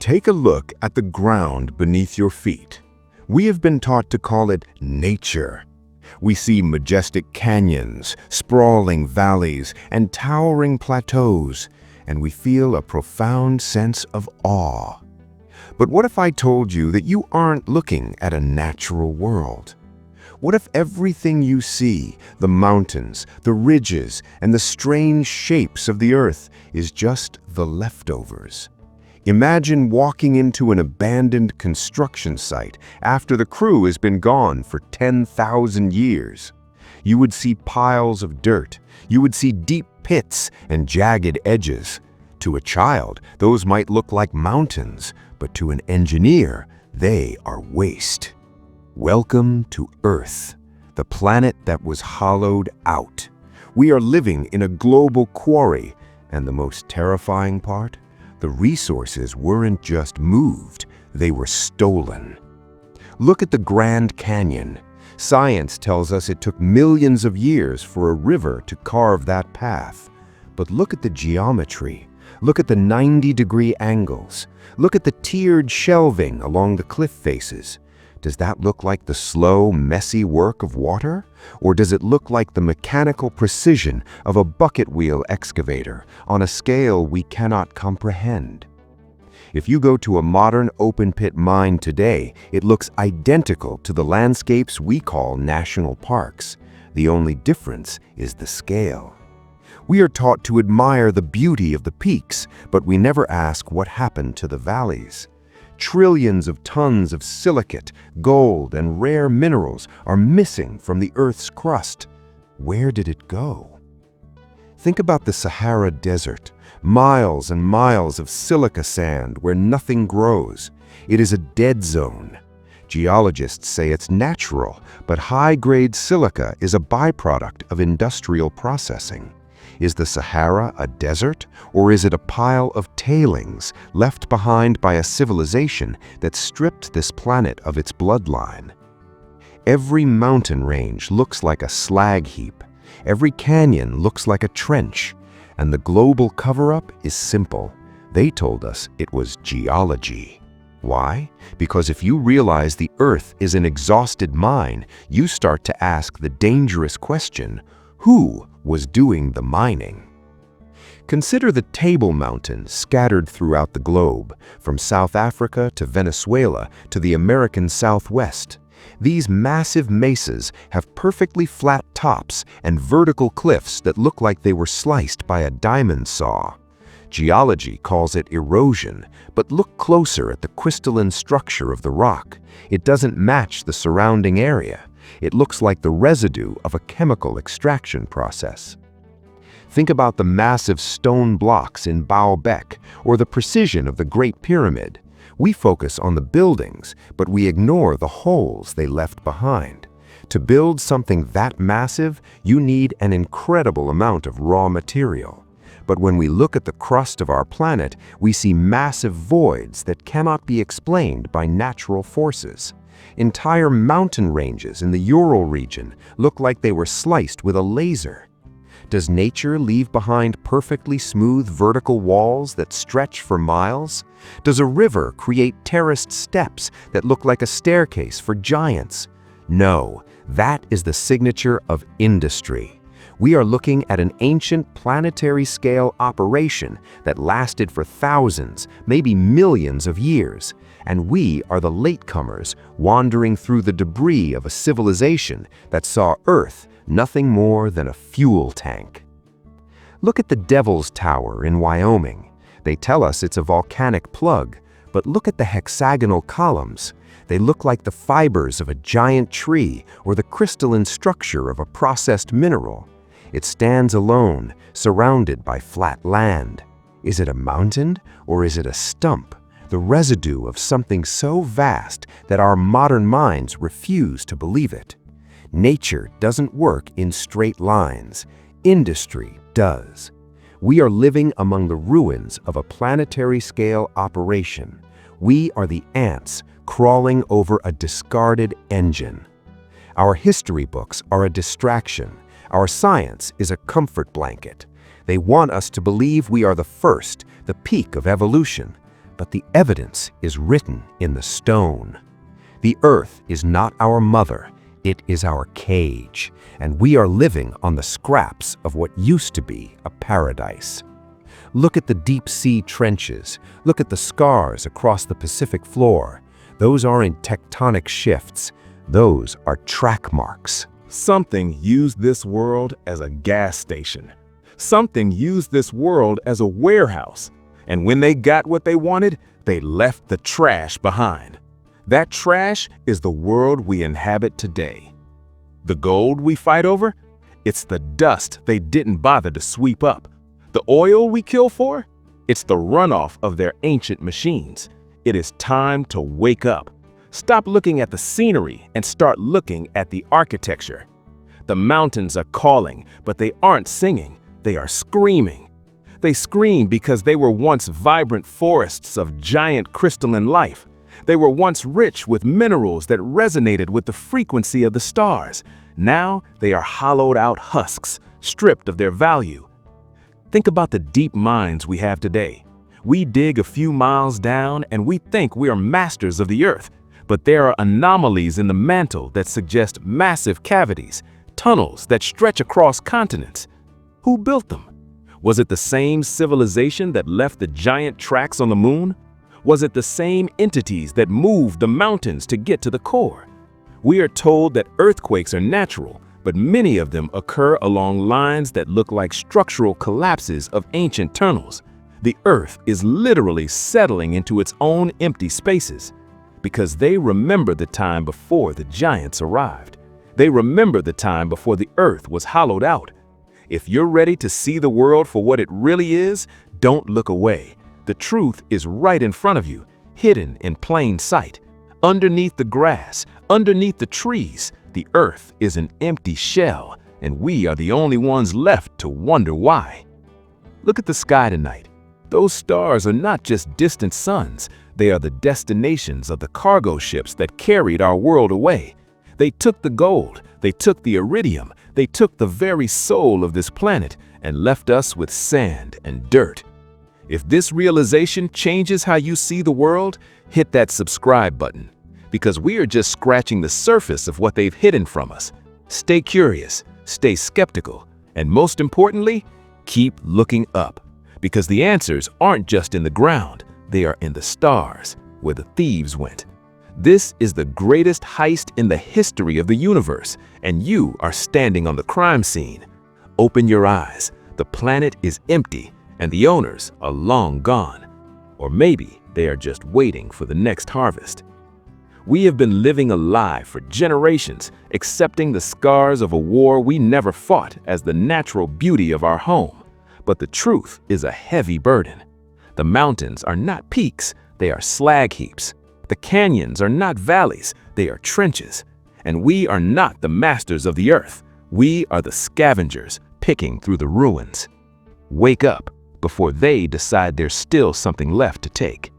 Take a look at the ground beneath your feet. We have been taught to call it nature. We see majestic canyons, sprawling valleys, and towering plateaus, and we feel a profound sense of awe. But what if I told you that you aren't looking at a natural world? What if everything you see, the mountains, the ridges, and the strange shapes of the earth, is just the leftovers? Imagine walking into an abandoned construction site after the crew has been gone for 10,000 years. You would see piles of dirt. You would see deep pits and jagged edges. To a child, those might look like mountains, but to an engineer, they are waste. Welcome to Earth, the planet that was hollowed out. We are living in a global quarry, and the most terrifying part? The resources weren't just moved, they were stolen. Look at the Grand Canyon. Science tells us it took millions of years for a river to carve that path. But look at the geometry. Look at the 90-degree angles. Look at the tiered shelving along the cliff faces. Does that look like the slow, messy work of water? Or does it look like the mechanical precision of a bucket wheel excavator on a scale we cannot comprehend? If you go to a modern open-pit mine today, it looks identical to the landscapes we call national parks. The only difference is the scale. We are taught to admire the beauty of the peaks, but we never ask what happened to the valleys. Trillions of tons of silicate, gold, and rare minerals are missing from the Earth's crust. Where did it go? Think about the Sahara Desert, miles and miles of silica sand where nothing grows. It is a dead zone. Geologists say it's natural, but high-grade silica is a byproduct of industrial processing. Is the Sahara a desert, or is it a pile of tailings left behind by a civilization that stripped this planet of its bloodline? Every mountain range looks like a slag heap. Every canyon looks like a trench. And the global cover-up is simple. They told us it was geology. Why? Because if you realize the Earth is an exhausted mine, you start to ask the dangerous question, who was doing the mining? Consider the Table Mountains scattered throughout the globe, from South Africa to Venezuela to the American Southwest. These massive mesas have perfectly flat tops and vertical cliffs that look like they were sliced by a diamond saw. Geology calls it erosion, but look closer at the crystalline structure of the rock. It doesn't match the surrounding area. It looks like the residue of a chemical extraction process. Think about the massive stone blocks in Baalbek or the precision of the Great Pyramid. We focus on the buildings, but we ignore the holes they left behind. To build something that massive, you need an incredible amount of raw material. But when we look at the crust of our planet, we see massive voids that cannot be explained by natural forces. Entire mountain ranges in the Ural region look like they were sliced with a laser. Does nature leave behind perfectly smooth vertical walls that stretch for miles? Does a river create terraced steps that look like a staircase for giants? No, that is the signature of industry. We are looking at an ancient planetary-scale operation that lasted for thousands, maybe millions of years. And we are the latecomers wandering through the debris of a civilization that saw Earth nothing more than a fuel tank. Look at the Devil's Tower in Wyoming. They tell us it's a volcanic plug, but look at the hexagonal columns. They look like the fibers of a giant tree or the crystalline structure of a processed mineral. It stands alone, surrounded by flat land. Is it a mountain or is it a stump? The residue of something so vast that our modern minds refuse to believe it. Nature doesn't work in straight lines. Industry does. We are living among the ruins of a planetary-scale operation. We are the ants crawling over a discarded engine. Our history books are a distraction. Our science is a comfort blanket. They want us to believe we are the first, the peak of evolution. but the evidence is written in the stone. The earth is not our mother, it is our cage, and we are living on the scraps of what used to be a paradise. Look at the deep sea trenches. Look at the scars across the Pacific floor. Those aren't tectonic shifts. Those are track marks. Something used this world as a gas station. Something used this world as a warehouse. And when they got what they wanted, they left the trash behind. That trash is the world we inhabit today. The gold we fight over? It's the dust they didn't bother to sweep up. The oil we kill for? It's the runoff of their ancient machines. It is time to wake up. Stop looking at the scenery and start looking at the architecture. The mountains are calling, but they aren't singing. They are screaming. They scream because they were once vibrant forests of giant crystalline life. They were once rich with minerals that resonated with the frequency of the stars. Now they are hollowed out husks, stripped of their value. Think about the deep mines we have today. We dig a few miles down and we think we are masters of the earth, but there are anomalies in the mantle that suggest massive cavities, tunnels that stretch across continents. Who built them? Was it the same civilization that left the giant tracks on the moon? Was it the same entities that moved the mountains to get to the core? We are told that earthquakes are natural, but many of them occur along lines that look like structural collapses of ancient tunnels. The earth is literally settling into its own empty spaces because they remember the time before the giants arrived. They remember the time before the earth was hollowed out. If you're ready to see the world for what it really is, don't look away. The truth is right in front of you, hidden in plain sight. Underneath the grass, underneath the trees, the earth is an empty shell, and we are the only ones left to wonder why. Look at the sky tonight. Those stars are not just distant suns, they are the destinations of the cargo ships that carried our world away. They took the gold, they took the iridium, they took the very soul of this planet and left us with sand and dirt. If this realization changes how you see the world, hit that subscribe button, because we are just scratching the surface of what they've hidden from us. Stay curious, stay skeptical, and most importantly, keep looking up, because the answers aren't just in the ground, they are in the stars, where the thieves went. This is the greatest heist in the history of the universe, and you are standing on the crime scene. Open your eyes, the planet is empty, and the owners are long gone. Or maybe they are just waiting for the next harvest. We have been living a lie for generations, accepting the scars of a war we never fought as the natural beauty of our home. But the truth is a heavy burden. The mountains are not peaks, they are slag heaps. The canyons are not valleys, they are trenches. And we are not the masters of the earth. We are the scavengers picking through the ruins. Wake up before they decide there's still something left to take.